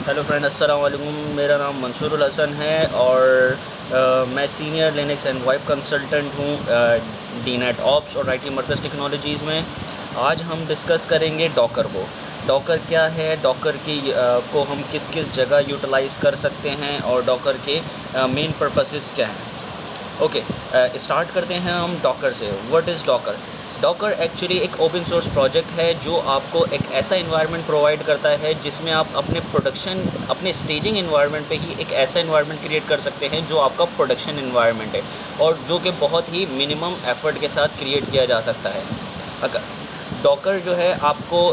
Hello friend, अस्सलाम वालेकुम। मेरा नाम मंसूर उल हसन है और मैं senior Linux and web consultant हूँ डीनेट ऑप्स और आईटी मरकज़ टेक्नोलॉजीज़ में। आज हम डिस्कस करेंगे डॉकर को। डॉकर क्या है, डॉकर की को हम किस किस जगह यूटिलाइज़ कर सकते हैं और डॉकर के मेन पर्पसेस क्या हैं। ओके, स्टार्ट करते हैं हम डॉकर से। What is Docker? Docker actually एक ओपन सोर्स प्रोजेक्ट है जो आपको एक ऐसा इन्वायरमेंट प्रोवाइड करता है जिसमें आप अपने स्टेजिंग इन्वायरमेंट पे ही एक ऐसा इन्वायरमेंट क्रिएट कर सकते हैं जो आपका प्रोडक्शन इन्वायरमेंट है और जो कि बहुत ही मिनिमम एफर्ट के साथ क्रिएट किया जा सकता है। अगर डॉकर जो है आपको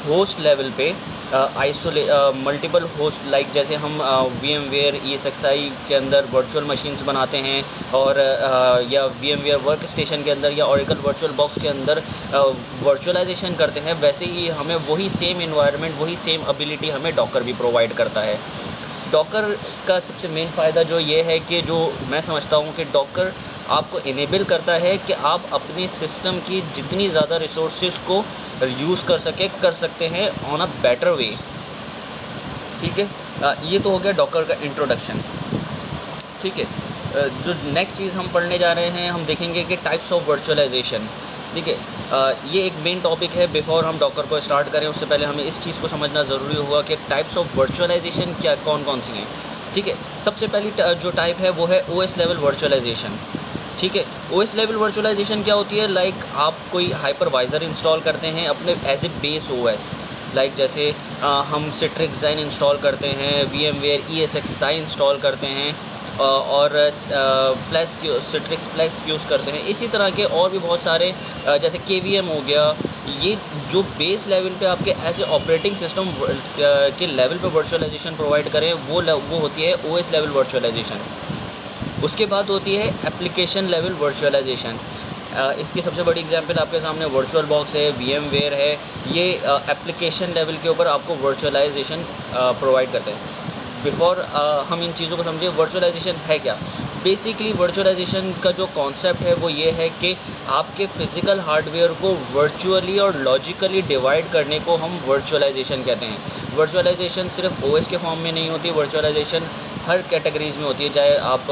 होस्ट लेवल पे मल्टीपल होस्ट, लाइक जैसे हम VMware ESXi के अंदर वर्चुअल मशीन्स बनाते हैं और या VMware वर्क स्टेशन के अंदर या Oracle वर्चुअल बॉक्स के अंदर वर्चुअलाइजेशन करते हैं, वैसे ही हमें वही सेम इन्वायरमेंट, वही सेम एबिलिटी हमें डॉकर भी प्रोवाइड करता है। डॉकर का सबसे मेन फ़ायदा जो ये है कि जो मैं समझता हूँ कि डॉकर आपको इनेबल करता है कि आप अपने सिस्टम की जितनी ज़्यादा रिसोर्सेज को यूज़ कर सकते हैं ऑन अ बेटर वे। ठीक है, ये तो हो गया डॉकर का इंट्रोडक्शन। ठीक है, जो नेक्स्ट चीज़ हम पढ़ने जा रहे हैं, हम देखेंगे कि टाइप्स ऑफ वर्चुअलाइजेशन। ठीक है, ये एक मेन टॉपिक है। बिफोर हम डॉकर को स्टार्ट करें उससे पहले हमें इस चीज़ को समझना ज़रूरी होगा कि टाइप्स ऑफ वर्चुअलाइजेशन क्या कौन कौन सी हैं। ठीक है, सबसे पहली जो टाइप है वो है OS लेवल वर्चुअलाइजेशन। ठीक है, OS लेवल वर्चुअलाइजेशन क्या होती है? लाइक आप कोई हाइपरवाइज़र इंस्टॉल करते हैं अपने as a base OS, like जैसे हम सिट्रिक्स ज़ाइन इंस्टॉल करते हैं, VMware ESXi इंस्टॉल करते हैं और सिट्रिक्स प्लेस यूज़ करते हैं। इसी तरह के और भी बहुत सारे जैसे KVM हो गया। ये जो बेस लेवल पे आपके एज ए ऑपरेटिंग सिस्टम के लेवल पे वर्चुअलाइजेशन प्रोवाइड करें, वो होती है OS लेवल वर्चुअलाइजेशन। उसके बाद होती है एप्लीकेशन लेवल वर्चुअलाइजेशन। इसकी सबसे बड़ी एग्जांपल आपके सामने वर्चुअल बॉक्स है, VMware है। ये एप्लीकेशन लेवल के ऊपर आपको वर्चुअलाइजेशन प्रोवाइड करते हैं। बिफोर हम इन चीज़ों को समझें, वर्चुअलाइजेशन है क्या? बेसिकली वर्चुअलाइजेशन का जो कॉन्सेप्ट है वो ये है कि आपके फ़िज़िकल हार्डवेयर को वर्चुअली और लॉजिकली डिवाइड करने को हम वर्चुअलाइजेशन कहते हैं। वर्चुअलाइजेशन सिर्फ OS के फॉर्म में नहीं होती, वर्चुअलाइजेशन हर कैटेगरीज़ में होती है। चाहे आप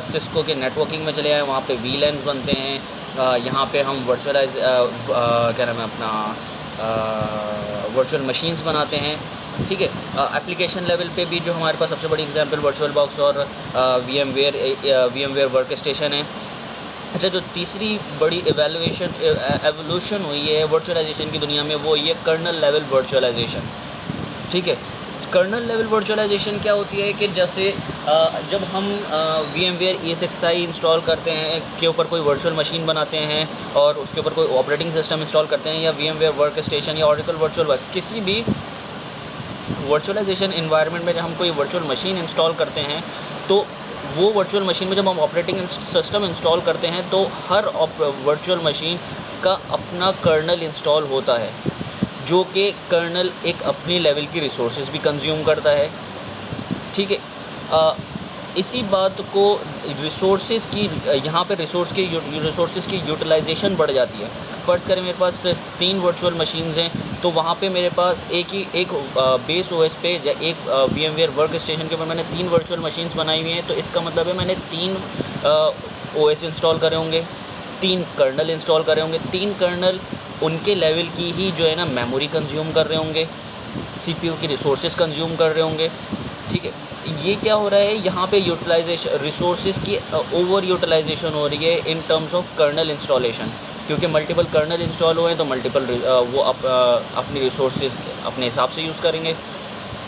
सिस्को के नेटवर्किंग में चले आएँ, वहाँ पे VLAN बनते हैं। यहाँ पे हम क्या नाम है अपना वर्चुअल मशीन्स बनाते हैं। ठीक है, एप्लीकेशन लेवल पे भी जो हमारे पास सबसे बड़ी एग्जांपल वर्चुअल बॉक्स और VMware वर्क स्टेशन है। अच्छा, जो तीसरी बड़ी एवोल्यूशन हुई है वर्चुअलाइजेशन की दुनिया में, वो ये कर्नल लेवल वर्चुअलाइजेशन। ठीक है, कर्नल लेवल वर्चुअलाइजेशन क्या होती है कि जैसे जब हम VMware ESXi इंस्टॉल करते हैं के ऊपर कोई वर्चुअल मशीन बनाते हैं और उसके ऊपर कोई ऑपरेटिंग सिस्टम इंस्टॉल करते हैं, या VMware वर्क स्टेशन या Oracle वर्चुअल वर्क, किसी भी वर्चुअलाइजेशन इन्वायरमेंट में जब हम कोई वर्चुअल मशीन इंस्टॉल करते हैं, तो वो वर्चुअल मशीन में जब हम ऑपरेटिंग सिस्टम इंस्टॉल करते हैं तो हर वर्चुअल मशीन का अपना कर्नल इंस्टॉल होता है, जो कि कर्नल एक अपनी लेवल की रिसोर्सेज भी कंज्यूम करता है। ठीक है, इसी बात को रिसोर्सेज की यहाँ पे रिसोर्सेज की यूटिलाइजेशन बढ़ जाती है। फ़र्ज़ करें मेरे पास 3 वर्चुअल मशीन्स हैं, तो वहाँ पे मेरे पास एक बेस OS पे या एक VMware वर्क स्टेशन के ऊपर मैंने 3 वर्चुअल मशीन्स बनाई हुई हैं। तो इसका मतलब है मैंने 3 OS इंस्टॉल करे होंगे, 3 कर्नल इंस्टॉल करे होंगे। 3 कर्नल उनके लेवल की ही जो है ना मेमोरी कंज्यूम कर रहे होंगे, CPU की रिसोर्सेज कंज्यूम कर रहे होंगे। ठीक है, ये क्या हो रहा है यहाँ पे? यूटिलाइजेशन, रिसोर्सेज की ओवर यूटिलाइजेशन हो रही है in terms of kernel installation, क्योंकि मल्टीपल कर्नल इंस्टॉल हुए हैं तो मल्टीपल अपनी रिसोर्सेज अपने हिसाब से यूज़ करेंगे।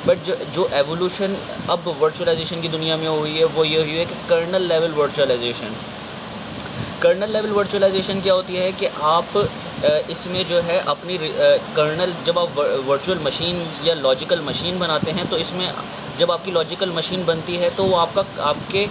बट जो एवोल्यूशन अब वर्चुअलाइजेशन की दुनिया में हुई है वो ये हुई है कि kernel level virtualization. Kernel level virtualization क्या होती है कि आप इसमें जो है अपनी कर्नल, जब आप वर्चुअल मशीन या लॉजिकल मशीन बनाते हैं, तो इसमें जब आपकी लॉजिकल मशीन बनती है तो वो आपके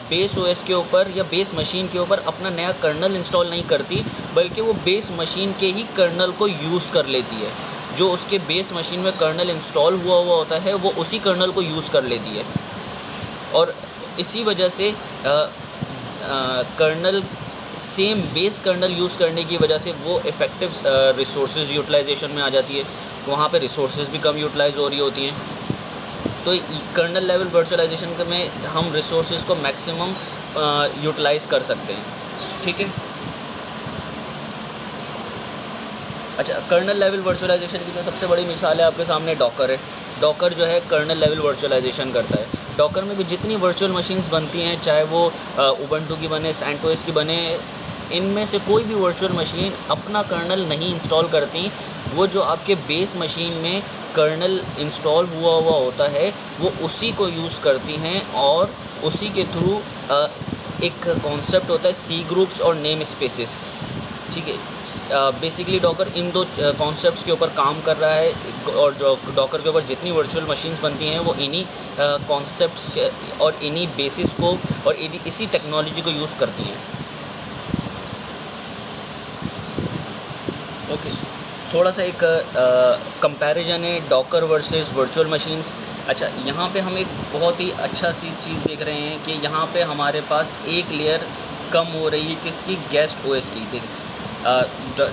बेस OS के ऊपर या बेस मशीन के ऊपर अपना नया कर्नल इंस्टॉल नहीं करती, बल्कि वो बेस मशीन के ही कर्नल को यूज़ कर लेती है। जो उसके बेस मशीन में कर्नल इंस्टॉल हुआ होता है वो उसी कर्नल को यूज़ कर लेती है, और इसी वजह से kernel same base kernel use करने की वजह से वो इफ़ेक्टिव रिसोर्सेज यूटिलाइजेशन में आ जाती है। वहाँ पे रिसोर्सेज भी कम यूटिलाइज हो रही होती हैं। तो कर्नल लेवल वर्चुअलाइजेशन में हम रिसोर्सेज को मैक्सिमम यूटिलाइज़ कर सकते हैं, ठीक है। अच्छा, कर्नल लेवल वर्चुअलाइजेशन की जो सबसे बड़ी मिसाल है आपके सामने डॉकर है। डॉकर जो है कर्नल लेवल वर्चुअलाइजेशन करता है। डॉकर में भी जितनी वर्चुअल मशीन्स बनती हैं, चाहे वो उबंटू की बने, सैंटोस की बने, इनमें से कोई भी वर्चुअल मशीन अपना कर्नल नहीं इंस्टॉल करती। वो जो आपके बेस मशीन में कर्नल इंस्टॉल हुआ होता है वो उसी को यूज़ करती हैं, और उसी के थ्रू एक कॉन्सेप्ट होता है सी ग्रुप्स और नेम स्पेसेस, ठीक है। बेसिकली डॉकर इन दो कॉन्सेप्ट्स के ऊपर काम कर रहा है, और जो डॉकर के ऊपर जितनी वर्चुअल मशीन्स बनती हैं वो इन्हीं कॉन्सेप्ट्स के और इन्हीं बेसिस को और इसी टेक्नोलॉजी को यूज़ करती हैं। ओके, थोड़ा सा एक कंपैरिजन है डॉकर वर्सेस वर्चुअल मशीन्स। अच्छा, यहाँ पे हम एक बहुत ही अच्छा सी चीज़ देख रहे हैं कि यहाँ पे हमारे पास एक लेयर कम हो रही है किसकी, गेस्ट ओएस की। देखिए,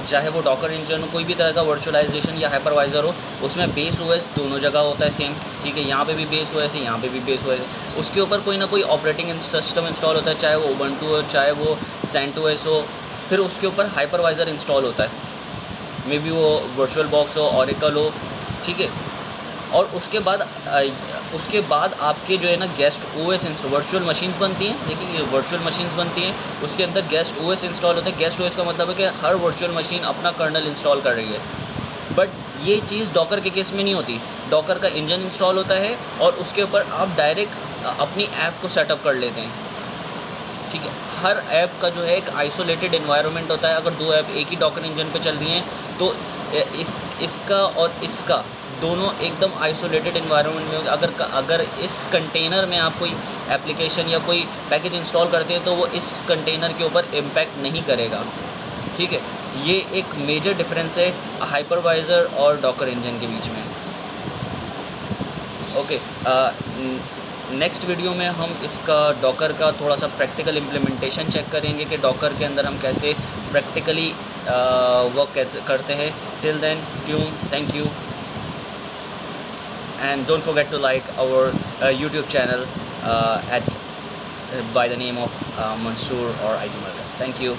चाहे वो डॉकर इंजन कोई भी तरह का वर्चुअलाइजेशन या हाइपरवाइज़र हो, उसमें बेस ओएस दोनों जगह होता है सेम, ठीक है। यहाँ पे भी बेस ओएस है, यहाँ पे भी बेस ओएस है। उसके ऊपर कोई ना कोई ऑपरेटिंग सिस्टम इंस्टॉल होता है, चाहे वो उबंटू हो, चाहे वो सेंटोस हो। फिर उसके ऊपर हाइपरवाइज़र इंस्टॉल होता है, मे बी वो वर्चुअल बॉक्स हो, ऑरेकल हो, ठीक है। और उसके बाद आपके जो है ना गेस्ट ओएस वर्चुअल मशीन्स बनती हैं। देखिए, ये वर्चुअल मशीन्स बनती हैं, उसके अंदर गेस्ट ओएस इंस्टॉल होता है। गेस्ट ओएस का मतलब है कि हर वर्चुअल मशीन अपना कर्नल इंस्टॉल कर रही है। बट ये चीज़ डॉकर के केस में नहीं होती। डॉकर का इंजन इंस्टॉल होता है और उसके ऊपर आप डायरेक्ट अपनी ऐप को सेटअप कर लेते हैं, ठीक है। हर ऐप का जो है एक आइसोलेटेड एनवायरनमेंट होता है। अगर दो ऐप एक ही डॉकर इंजन पे चल रही हैं तो इसका और इसका दोनों एकदम आइसोलेटेड एनवायरनमेंट में। अगर इस कंटेनर में आप कोई एप्लीकेशन या कोई पैकेज इंस्टॉल करते हैं तो वो इस कंटेनर के ऊपर इम्पैक्ट नहीं करेगा, ठीक है। ये एक मेजर डिफरेंस है हाइपरवाइज़र और डॉकर इंजन के बीच में। ओके, नेक्स्ट वीडियो में हम इसका डॉकर का थोड़ा सा प्रैक्टिकल इम्प्लीमेंटेशन चेक करेंगे कि डॉकर के अंदर हम कैसे प्रैक्टिकली वर्क करते हैं। Till then, tune, thank you, and don't forget to like our YouTube channel by the name of Mansoor or IT Markaz. Thank you.